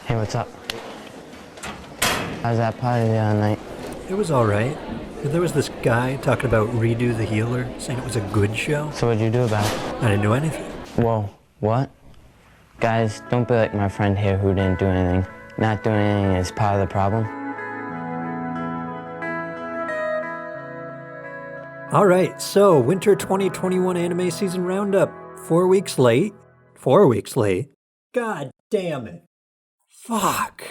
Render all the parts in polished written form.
Hey, what's up? How's that party the other night? It was alright. There was this guy talking about Redo the Healer, saying it was a good show. So what'd you do about it? I didn't do anything. Whoa, what? Guys, don't be like my friend here who didn't do anything. Not doing anything is part of the problem. Alright, so winter 2021 anime season roundup. 4 weeks late. 4 weeks late? God damn it. Fuck.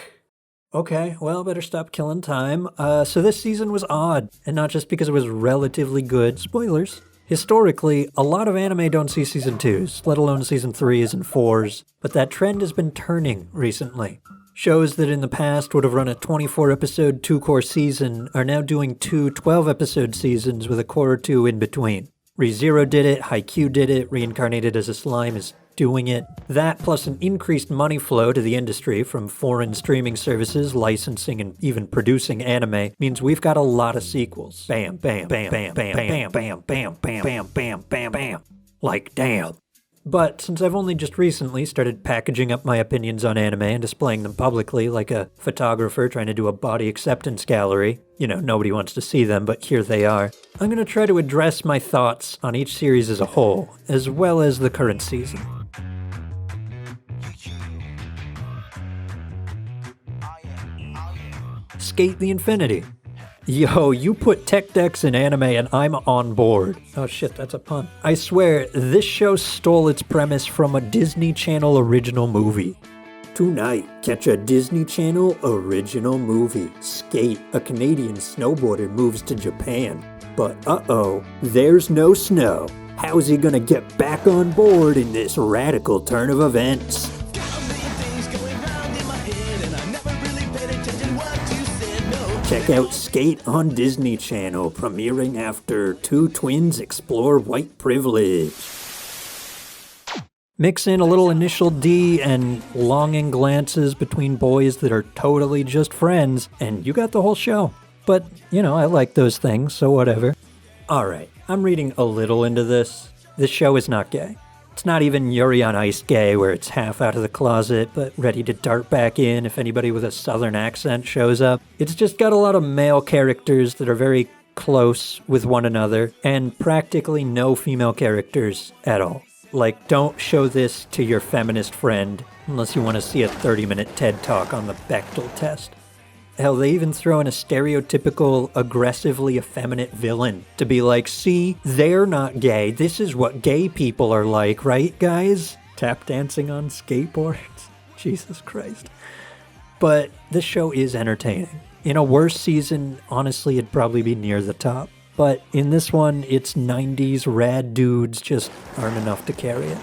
Okay, well, better stop killing time. So this season was odd, and not just because it was relatively good. Spoilers. Historically, a lot of anime don't see season 2s, let alone season 3s and 4s, but that trend has been turning recently. Shows that in the past would have run a 24-episode, 2-core season are now doing 2 12-episode seasons with a core or 2 in between. ReZero did it, Haikyuu did it, Reincarnated as a Slime is doing it. That, plus an increased money flow to the industry from foreign streaming services, licensing, and even producing anime, means we've got a lot of sequels. Bam, bam, bam, bam, bam, bam, bam, bam, bam, bam, bam, bam, bam. Like, damn. But since I've only just recently started packaging up my opinions on anime and displaying them publicly like a photographer trying to do a body acceptance gallery, you know, nobody wants to see them, but here they are, I'm going to try to address my thoughts on each series as a whole, as well as the current season. Skate the Infinity. Yo, you put tech decks in anime and I'm on board. Oh shit, that's a pun. I swear, this show stole its premise from a Disney Channel original movie. Tonight, catch a Disney Channel original movie. Skate, a Canadian snowboarder moves to Japan. But uh-oh, there's no snow. How's he gonna get back on board in this radical turn of events? Check out Skate on Disney Channel, premiering after two twins explore white privilege. Mix in a little Initial D and longing glances between boys that are totally just friends, and you got the whole show. But, you know, I like those things, so whatever. Alright, I'm reading a little into this. This show is not gay. It's not even Yuri on Ice gay, where it's half out of the closet, but ready to dart back in if anybody with a southern accent shows up. It's just got a lot of male characters that are very close with one another, and practically no female characters at all. Like, don't show this to your feminist friend, unless you want to see a 30-minute TED Talk on the Bechdel test. Hell, they even throw in a stereotypical, aggressively effeminate villain to be like, see, they're not gay. This is what gay people are like, right, guys? Tap dancing on skateboards? Jesus Christ. But this show is entertaining. In a worse season, honestly, it'd probably be near the top. But in this one, its 90s rad dudes just aren't enough to carry it.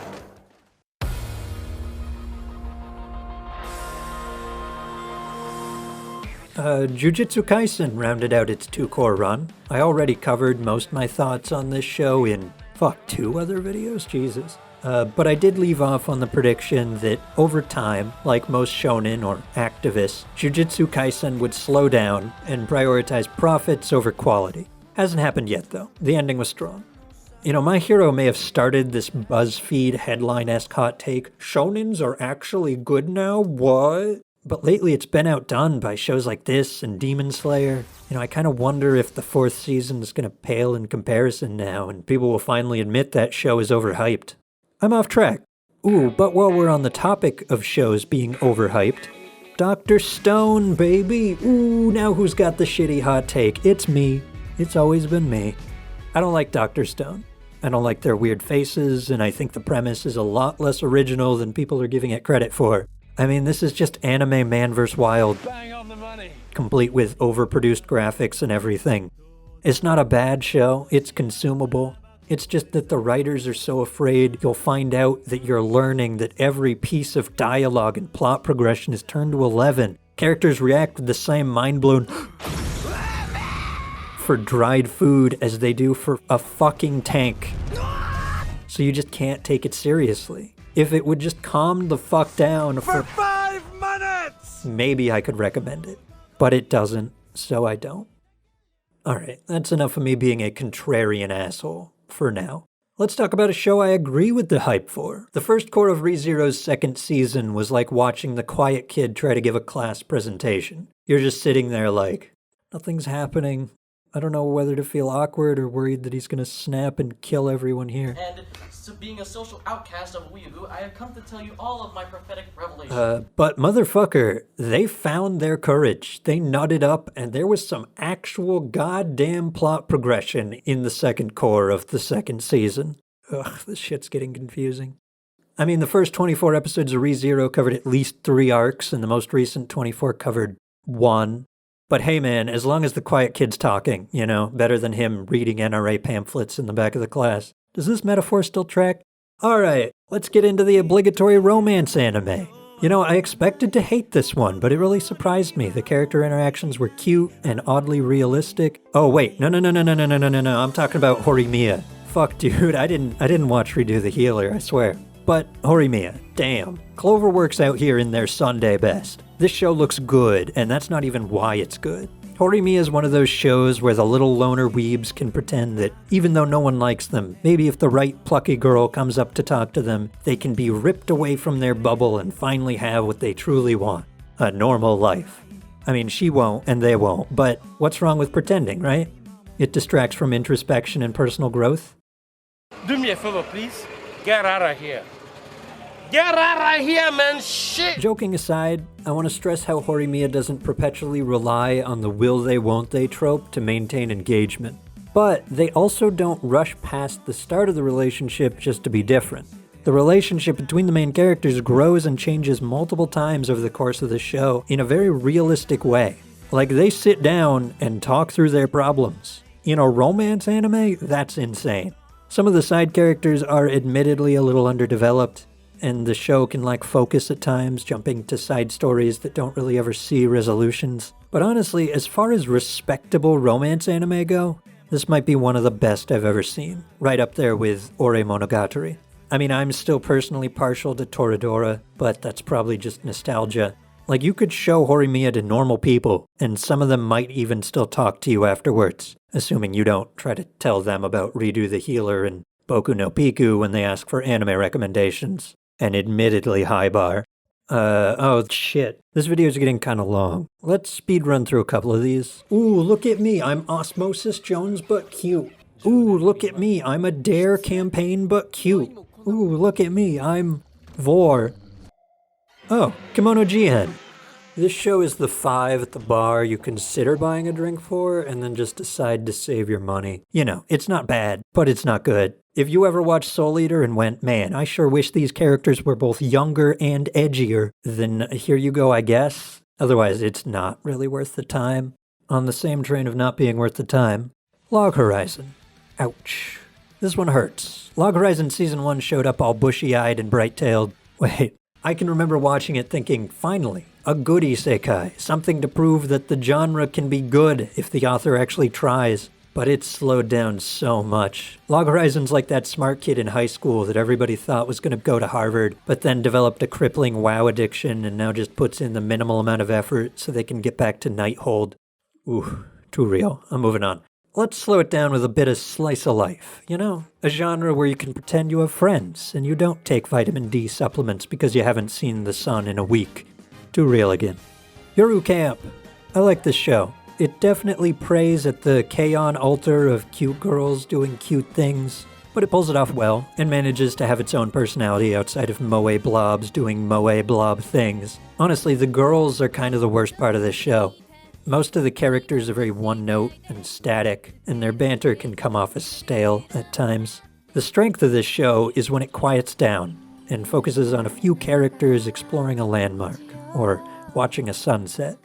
Jujutsu Kaisen rounded out its 2-core run. I already covered most of my thoughts on this show in, 2 other videos? Jesus. But I did leave off on the prediction that over time, like most shonen or activists, Jujutsu Kaisen would slow down and prioritize profits over quality. Hasn't happened yet though. The ending was strong. You know, My Hero may have started this BuzzFeed headline-esque hot take, shonens are actually good now? What? But lately it's been outdone by shows like this and Demon Slayer. You know, I kind of wonder if the 4th season is going to pale in comparison now and people will finally admit that show is overhyped. I'm off track. Ooh, but while we're on the topic of shows being overhyped, Dr. Stone, baby. Ooh, now who's got the shitty hot take? It's me. It's always been me. I don't like Dr. Stone. I don't like their weird faces, and I think the premise is a lot less original than people are giving it credit for. I mean, this is just anime Man vs. Wild, Bang on the money. Complete with overproduced graphics and everything. It's not a bad show, it's consumable. It's just that the writers are so afraid you'll find out that you're learning that every piece of dialogue and plot progression is turned to 11. Characters react with the same mind-blown for dried food as they do for a fucking tank. So you just can't take it seriously. If it would just calm the fuck down for 5 minutes! Maybe I could recommend it. But it doesn't, so I don't. Alright, that's enough of me being a contrarian asshole, for now. Let's talk about a show I agree with the hype for. The first core of ReZero's second season was like watching the quiet kid try to give a class presentation. You're just sitting there like, nothing's happening. I don't know whether to feel awkward or worried that he's gonna snap and kill everyone here. And so being a social outcast of Weeaboo, I have come to tell you all of my prophetic revelations. But motherfucker, they found their courage. They nutted up, and there was some actual goddamn plot progression in the second core of the second season. Ugh, this shit's getting confusing. I mean, the first 24 episodes of ReZero covered at least 3 arcs, and the most recent 24 covered 1. But hey man, as long as the quiet kid's talking, you know, better than him reading NRA pamphlets in the back of the class. Does this metaphor still track? Alright, let's get into the obligatory romance anime. You know, I expected to hate this one, but it really surprised me. The character interactions were cute and oddly realistic. Oh wait, no, I'm talking about Horimiya. Fuck dude, I didn't watch Redo the Healer, I swear. But Horimiya, damn. Cloverworks out here in their Sunday best. This show looks good, and that's not even why it's good. Horimiya is one of those shows where the little loner weebs can pretend that even though no one likes them, maybe if the right plucky girl comes up to talk to them, they can be ripped away from their bubble and finally have what they truly want. A normal life. I mean, she won't, and they won't, but what's wrong with pretending, right? It distracts from introspection and personal growth. Do me a favor, please. Get out of here. Get out of here, man. Shit. Joking aside, I want to stress how Horimiya doesn't perpetually rely on the will they won't they trope to maintain engagement. But they also don't rush past the start of the relationship just to be different. The relationship between the main characters grows and changes multiple times over the course of the show in a very realistic way. Like they sit down and talk through their problems. In a romance anime, that's insane. Some of the side characters are admittedly a little underdeveloped, and the show can lack focus at times, jumping to side stories that don't really ever see resolutions. But honestly, as far as respectable romance anime go, this might be one of the best I've ever seen, right up there with Ore Monogatari. I mean, I'm still personally partial to Toradora, but that's probably just nostalgia. Like, you could show Horimiya to normal people, and some of them might even still talk to you afterwards, assuming you don't try to tell them about Redo the Healer and Boku no Piku when they ask for anime recommendations. An admittedly high bar. Oh shit. This video is getting kinda long. Let's speed run through a couple of these. Ooh, look at me, I'm Osmosis Jones but cute. Ooh, look at me, I'm a Dare campaign but cute. Ooh, look at me, I'm Vor. Oh, Kimono Jihen. This show is the 5 at the bar you consider buying a drink for and then just decide to save your money. You know, it's not bad, but it's not good. If you ever watched Soul Eater and went, man, I sure wish these characters were both younger and edgier, then here you go, I guess. Otherwise, it's not really worth the time. On the same train of not being worth the time, Log Horizon. Ouch. This one hurts. Log Horizon Season 1 showed up all bushy-eyed and bright-tailed. Wait, I can remember watching it thinking, finally, a good isekai, something to prove that the genre can be good if the author actually tries. But it's slowed down so much. Log Horizon's like that smart kid in high school that everybody thought was going to go to Harvard, but then developed a crippling WoW addiction and now just puts in the minimal amount of effort so they can get back to Nighthold. Ooh, too real. I'm moving on. Let's slow it down with a bit of slice of life, you know? A genre where you can pretend you have friends and you don't take vitamin D supplements because you haven't seen the sun in a week. Too real again. Yoru Camp. I like this show. It definitely preys at the K-On! Altar of cute girls doing cute things, but it pulls it off well and manages to have its own personality outside of moe blobs doing moe blob things. Honestly, the girls are kind of the worst part of this show. Most of the characters are very one-note and static, and their banter can come off as stale at times. The strength of this show is when it quiets down and focuses on a few characters exploring a landmark or watching a sunset.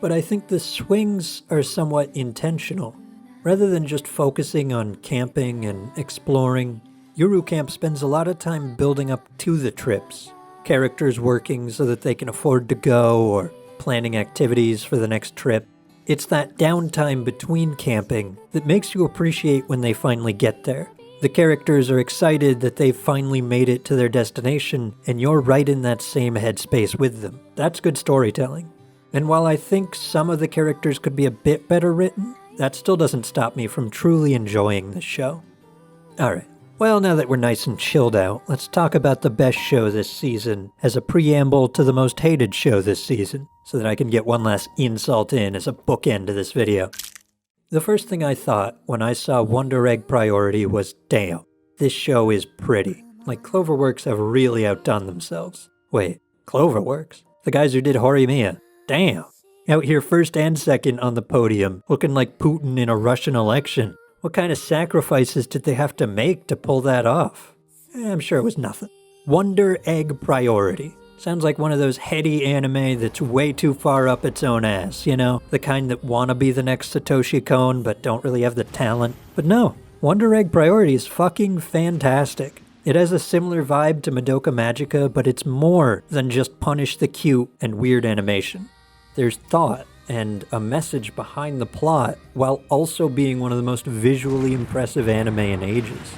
But I think the swings are somewhat intentional. Rather than just focusing on camping and exploring, Yoru Camp spends a lot of time building up to the trips. Characters working so that they can afford to go or planning activities for the next trip. It's that downtime between camping that makes you appreciate when they finally get there. The characters are excited that they've finally made it to their destination, and you're right in that same headspace with them. That's good storytelling. And while I think some of the characters could be a bit better written, that still doesn't stop me from truly enjoying this show. Alright, Well, now that we're nice and chilled out, let's talk about the best show this season as a preamble to the most hated show this season, so that I can get one last insult in as a bookend to this video. The first thing I thought when I saw Wonder Egg Priority was, damn, this show is pretty. Like, Cloverworks have really outdone themselves. Wait, Cloverworks? The guys who did Horimiya? Damn. Out here first and second on the podium, looking like Putin in a Russian election. What kind of sacrifices did they have to make to pull that off? I'm sure it was nothing. Wonder Egg Priority. Sounds like one of those heady anime that's way too far up its own ass, you know? The kind that wanna be the next Satoshi Kon but don't really have the talent. But no, Wonder Egg Priority is fucking fantastic. It has a similar vibe to Madoka Magica, but it's more than just punish the cute and weird animation. There's thought and a message behind the plot, while also being one of the most visually impressive anime in ages.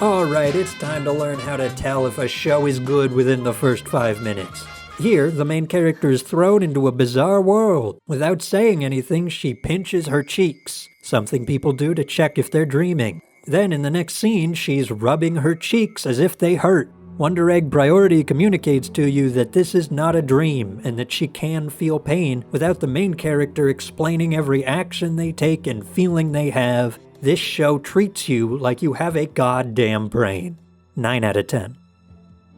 Alright, it's time to learn how to tell if a show is good within the first 5 minutes. Here, the main character is thrown into a bizarre world. Without saying anything, she pinches her cheeks, something people do to check if they're dreaming. Then in the next scene, she's rubbing her cheeks as if they hurt. Wonder Egg Priority communicates to you that this is not a dream and that she can feel pain without the main character explaining every action they take and feeling they have. This show treats you like you have a goddamn brain. 9 out of 10.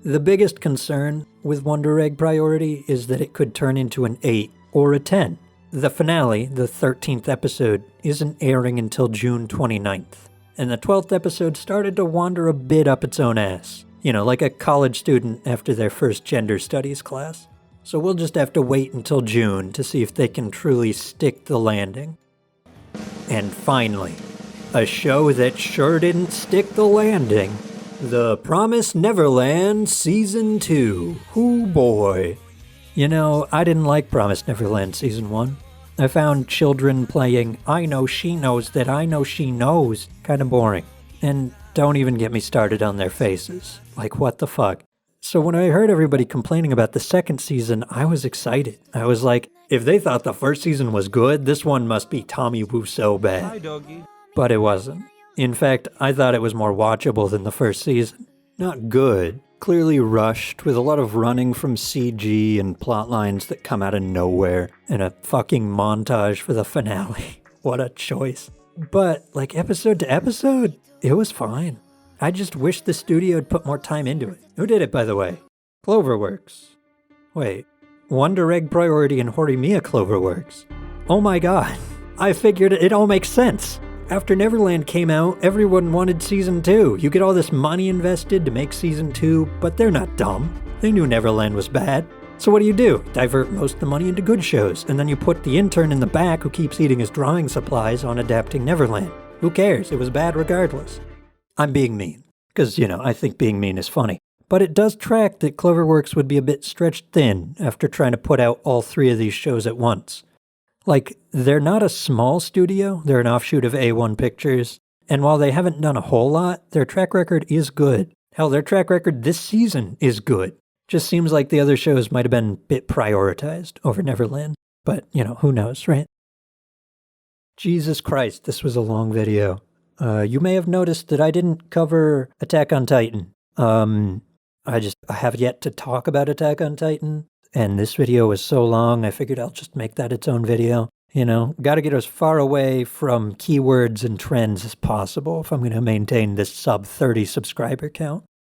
The biggest concern with Wonder Egg Priority is that it could turn into an 8 or a 10. The finale, the 13th episode, isn't airing until June 29th. And the 12th episode started to wander a bit up its own ass. You know, like a college student after their first gender studies class. So we'll just have to wait until June to see if they can truly stick the landing. And finally, a show that sure didn't stick the landing. The Promised Neverland Season 2. Hoo boy. You know, I didn't like Promised Neverland Season 1. I found children playing I Know She Knows That I Know She Knows kind of boring. And don't even get me started on their faces. Like, what the fuck? So when I heard everybody complaining about the second season, I was excited. I was like, if they thought the first season was good, this one must be Tommy Wiseau bad. Hi, doggy. But it wasn't. In fact, I thought it was more watchable than the first season. Not good. Clearly rushed, with a lot of running from CG and plot lines that come out of nowhere, and a fucking montage for the finale. What a choice. But, like, episode to episode, it was fine. I just wish the studio had put more time into it. Who did it, by the way? Cloverworks. Wait, Wonder Egg Priority and Horimiya Cloverworks. Oh my god, I figured it all makes sense. After Neverland came out, everyone wanted Season 2. You get all this money invested to make Season 2, but they're not dumb. They knew Neverland was bad. So what do? Divert most of the money into good shows, and then you put the intern in the back who keeps eating his drawing supplies on adapting Neverland. Who cares? It was bad regardless. I'm being mean, because, you know, I think being mean is funny. But it does track that Cloverworks would be a bit stretched thin after trying to put out all 3 of these shows at once. Like, they're not a small studio, they're an offshoot of A1 Pictures, and while they haven't done a whole lot, their track record is good. Hell, their track record this season is good. Just seems like the other shows might have been a bit prioritized over Neverland. But, you know, who knows, right? Jesus Christ, this was a long video. You may have noticed that I didn't cover Attack on Titan. I have yet to talk about Attack on Titan, and this video was so long, I figured I'll just make that its own video. You know, gotta get as far away from keywords and trends as possible if I'm gonna maintain this sub 30 subscriber count.